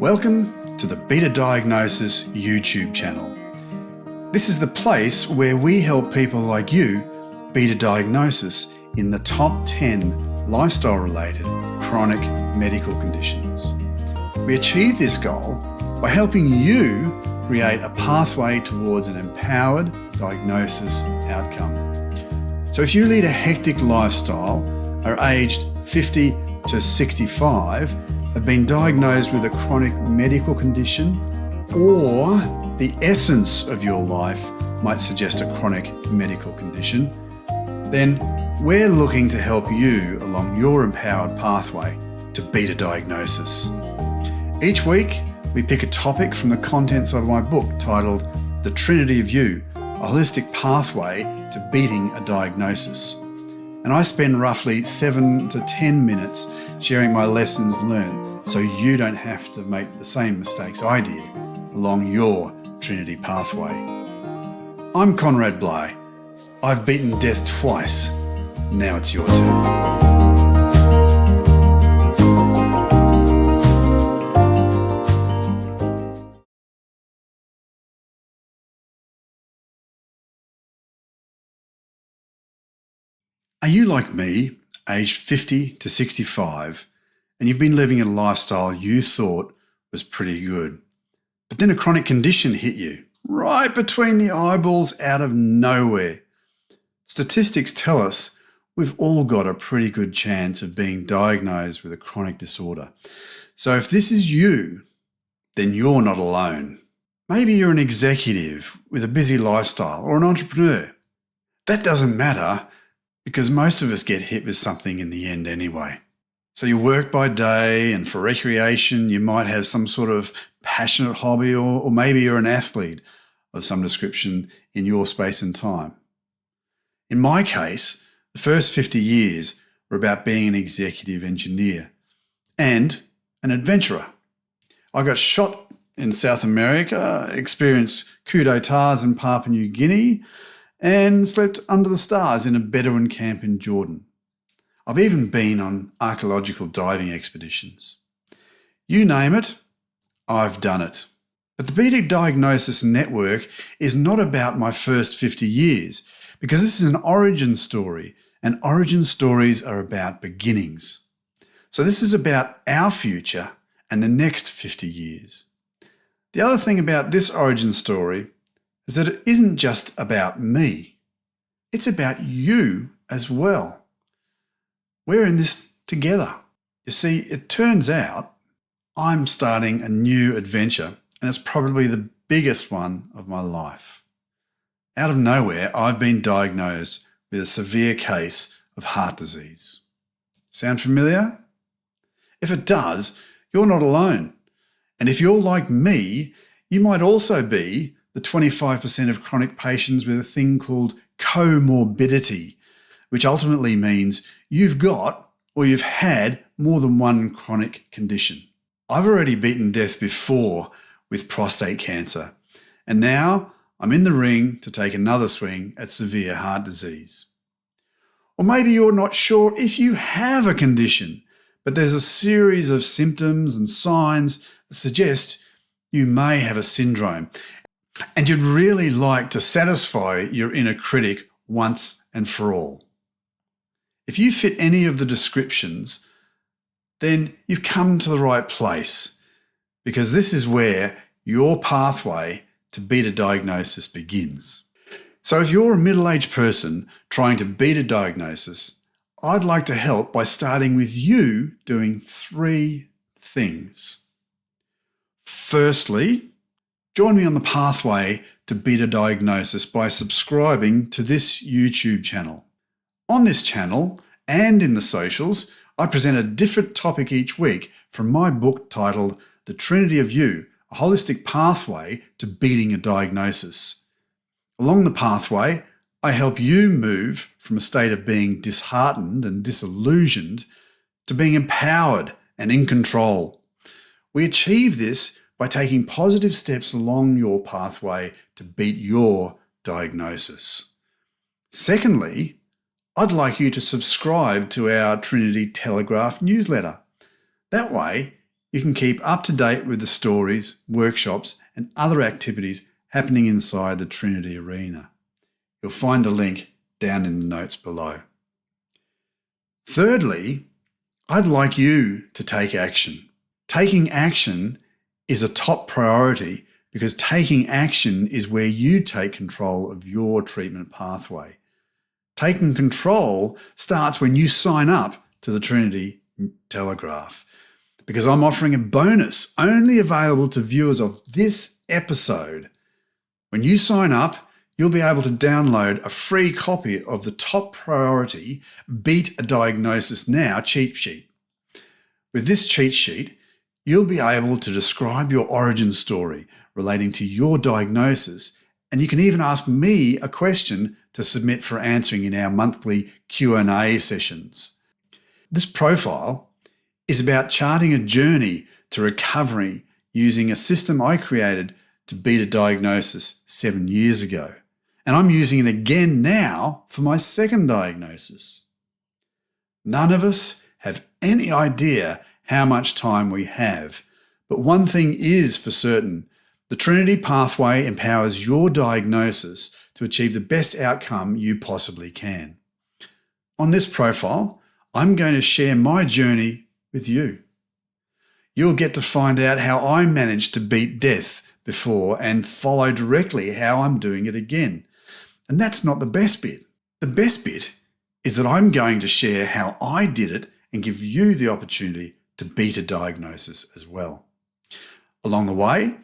Welcome to the Beta Diagnosis YouTube channel. This is the place where we help people like you beat a diagnosis in the top 10 lifestyle-related chronic medical conditions. We achieve this goal by helping you create a pathway towards an empowered diagnosis outcome. So if you lead a hectic lifestyle, are aged 50 to 65, have been diagnosed with a chronic medical condition, or the essence of your life might suggest a chronic medical condition, then we're looking to help you along your empowered pathway to beat a diagnosis. Each week, we pick a topic from the contents of my book titled The Trinity of You, a holistic pathway to beating a diagnosis. And I spend roughly 7 to 10 minutes sharing my lessons learned so you don't have to make the same mistakes I did along your Trinity pathway. I'm Conrad Bligh. I've beaten death twice. Now it's your turn. Are you like me, aged 50 to 65, and you've been living a lifestyle you thought was pretty good, but then a chronic condition hit you right between the eyeballs out of nowhere? Statistics tell us we've all got a pretty good chance of being diagnosed with a chronic disorder. So if this is you, then you're not alone. Maybe you're an executive with a busy lifestyle or an entrepreneur. That doesn't matter, because most of us get hit with something in the end anyway. So you work by day, and for recreation, you might have some sort of passionate hobby, or maybe you're an athlete of some description in your space and time. In my case, the first 50 years were about being an executive engineer and an adventurer. I got shot in South America, experienced coup d'etats in Papua New Guinea, and slept under the stars in a Bedouin camp in Jordan. I've even been on archaeological diving expeditions. You name it, I've done it. But the Beta Diagnosis Network is not about my first 50 years, because this is an origin story, and origin stories are about beginnings. So this is about our future and the next 50 years. The other thing about this origin story is that it isn't just about me. It's about you as well. We're in this together. You see, it turns out I'm starting a new adventure, and it's probably the biggest one of my life. Out of nowhere, I've been diagnosed with a severe case of heart disease. Sound familiar? If it does, you're not alone. And if you're like me, you might also be the 25% of chronic patients with a thing called comorbidity, which ultimately means you've got or you've had more than one chronic condition. I've already beaten death before with prostate cancer, and now I'm in the ring to take another swing at severe heart disease. Or maybe you're not sure if you have a condition, but there's a series of symptoms and signs that suggest you may have a syndrome, and you'd really like to satisfy your inner critic once and for all. If you fit any of the descriptions, then you've come to the right place, because this is where your pathway to beat a diagnosis begins. So if you're a middle-aged person trying to beat a diagnosis, I'd like to help by starting with you doing 3 things. Firstly, join me on the pathway to beat a diagnosis by subscribing to this YouTube channel. On this channel and in the socials, I present a different topic each week from my book titled The Trinity of You, a holistic pathway to beating a diagnosis. Along the pathway, I help you move from a state of being disheartened and disillusioned to being empowered and in control. We achieve this by taking positive steps along your pathway to beat your diagnosis. Secondly, I'd like you to subscribe to our Trinity Telegraph newsletter. That way, you can keep up to date with the stories, workshops, and other activities happening inside the Trinity Arena. You'll find the link down in the notes below. Thirdly, I'd like you to take action. Taking action is a top priority because taking action is where you take control of your treatment pathway. Taking control starts when you sign up to the Trinity Telegraph, because I'm offering a bonus only available to viewers of this episode. When you sign up, you'll be able to download a free copy of the top priority Beat a Diagnosis Now cheat sheet. With this cheat sheet, you'll be able to describe your origin story relating to your diagnosis, and you can even ask me a question to submit for answering in our monthly Q&A sessions. This profile is about charting a journey to recovery using a system I created to beat a diagnosis 7 years ago. And I'm using it again now for my second diagnosis. None of us have any idea how much time we have, but one thing is for certain: the Trinity pathway empowers your diagnosis to achieve the best outcome you possibly can. On this profile, I'm going to share my journey with you. You'll get to find out how I managed to beat death before and follow directly how I'm doing it again. And that's not the best bit. The best bit is that I'm going to share how I did it and give you the opportunity to beat a diagnosis as well. Along the way,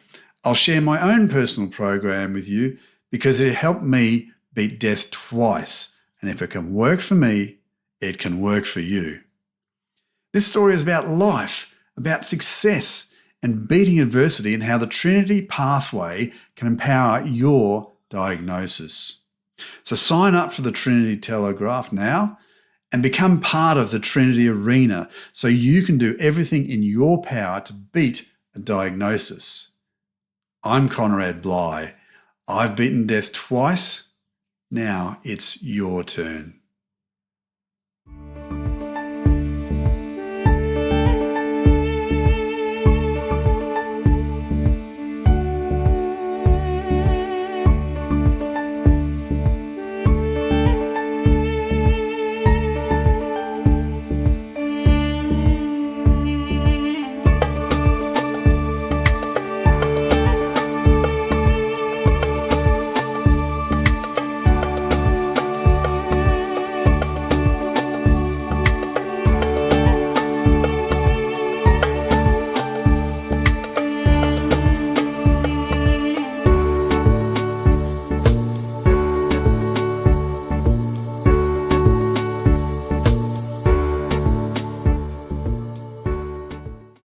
I'll share my own personal program with you because it helped me beat death twice. And if it can work for me, it can work for you. This story is about life, about success, and beating adversity, and how the Trinity pathway can empower your diagnosis. So sign up for the Trinity Telegraph now and become part of the Trinity Arena so you can do everything in your power to beat a diagnosis. I'm Conrad Bligh. I've beaten death twice. Now it's your turn.